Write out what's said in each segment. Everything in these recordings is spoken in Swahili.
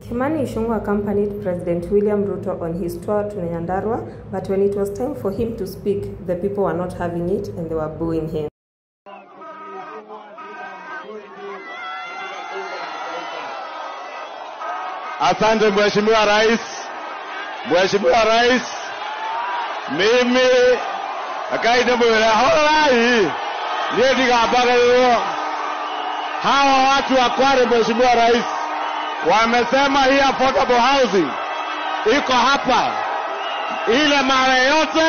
Kimani Ichung'wah accompanied President William Ruto on his tour to Nyandarua, but when it was time for him to speak, the people were not having it and they were booing him. Asante Mheshimiwa Rais. Mheshimiwa Rais, mimi akaide mwela holai ndiye kabagalo. Hawa watu wa Kwale, Mheshimiwa Rais, wamesema hii affordable housing iko hapa. Ile mara yote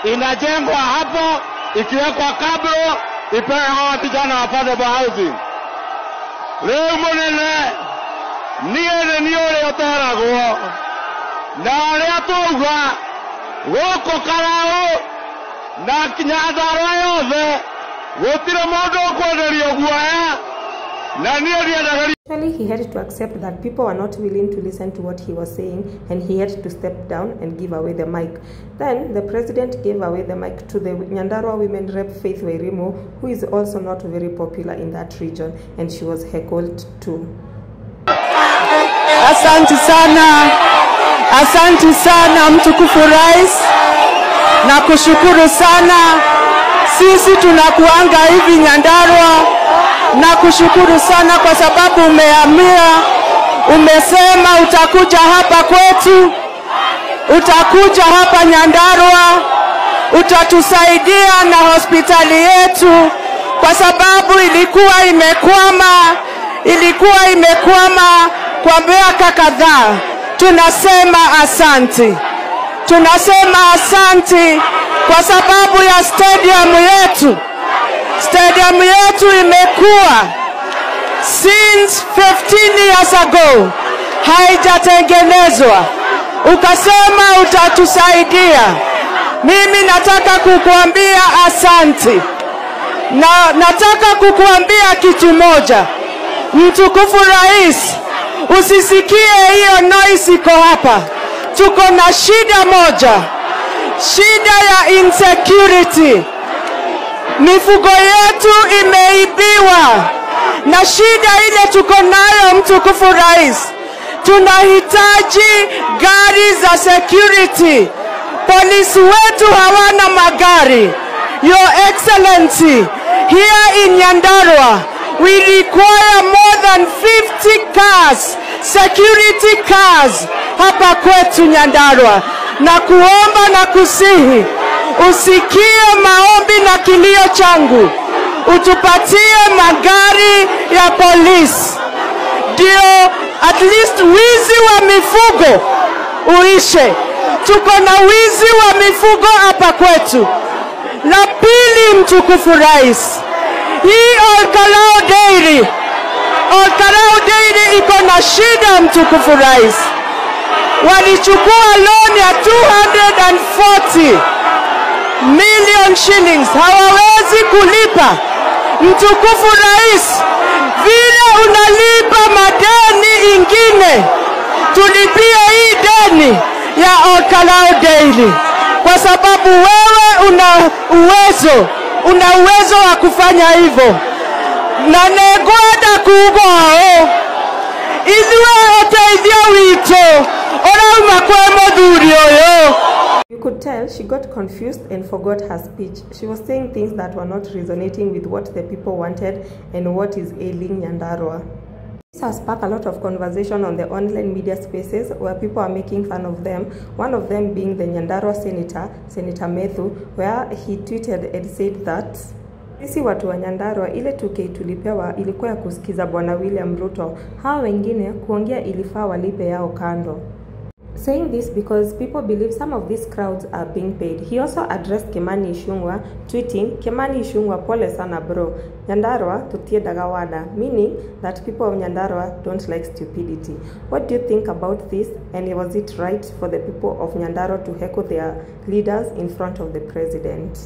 inajengwa hapo, ikiwekwa kablo ipewe hawa vijana affordable housing. Leo munene niye ule otaragwo na aria tuga goko karao na Nyandarua yothe gutire mundu kwenderio guoya na niye ndiendaga. Actually, he had to accept that people were not willing to listen to what he was saying, and he had to step down and give away the mic. Then the president gave away the mic to the Nyandarua women rep Faith Wairimu, who is also not very popular in that region, and she was heckled too. Asante sana mtukufu Rais, na kushukuru sana. Sisi tunakuanga hivi Nyandarua, na kushukuru sana kwa sababu umesema utakuja hapa kwetu, utakuja hapa Nyandarua, utatusaidia na hospitali yetu, kwa sababu ilikuwa imekwama kwa miaka kadhaa. Tunasema asante kwa sababu ya stadium yetu imekuwa since 15 years ago haijatengenezwa. Ukasema utatusaidia. Mimi nataka kukuambia asante, na nataka kukuambia kitu moja. Mtukufu Rais, usisikie hiyo noise iko hapa. Tuko na shida moja, shida ya insecurity. Mifugo yetu imeibiwa, na shida ile tuko nayo mtukufu Rais, tunahitaji gari za security. Polisi wetu hawana magari. Your Excellency, here in Nyandarua, we require more than 50 cars, security cars, hapa kwetu Nyandarua. Na kuomba na kusihi, usikie maombi na kilio changu, utupatie magari ya polisi, ndio at least wizi wa mifugo uishe. Tuko na wizi wa mifugo hapa kwetu. La pili, mtukufu Rais, hii Olkalou Dairy iko na shida mtukufu Rais. Walichukua loan ya 240 million shillings, hawawezi kulipa. Mtukufu Rais, vile unalipa madeni ingine, tulipie hii deni ya Olkalou Dairy, kwa sababu wewe una uwezo wa kufanya hivyo. Na negwada kugwao izwe oteithia wito ora makwe muthuri uyu. You could tell she got confused and forgot her speech. She was saying things that were not resonating with what the people wanted and what is ailing Nyandarua. This has sparked a lot of conversation on the online media spaces where people are making fun of them. One of them being the Nyandarua Senator Methu, where he tweeted and said that sisi watu wa Nyandarua ile 2K tulipewa ilikuwa ya kusikiza Bwana William Ruto. Hawa wengine kuongea ilifaa walipe yao kando. Saying this because people believe some of these crowds are being paid. He also addressed Kimani Ichung'wah, tweeting, "Kimani Ichung'wah, pole sana bro. Nyandarua tutiedaga wada," meaning that people of Nyandarua don't like stupidity. What do you think about this, and was it right for the people of Nyandarua to heckle their leaders in front of the president?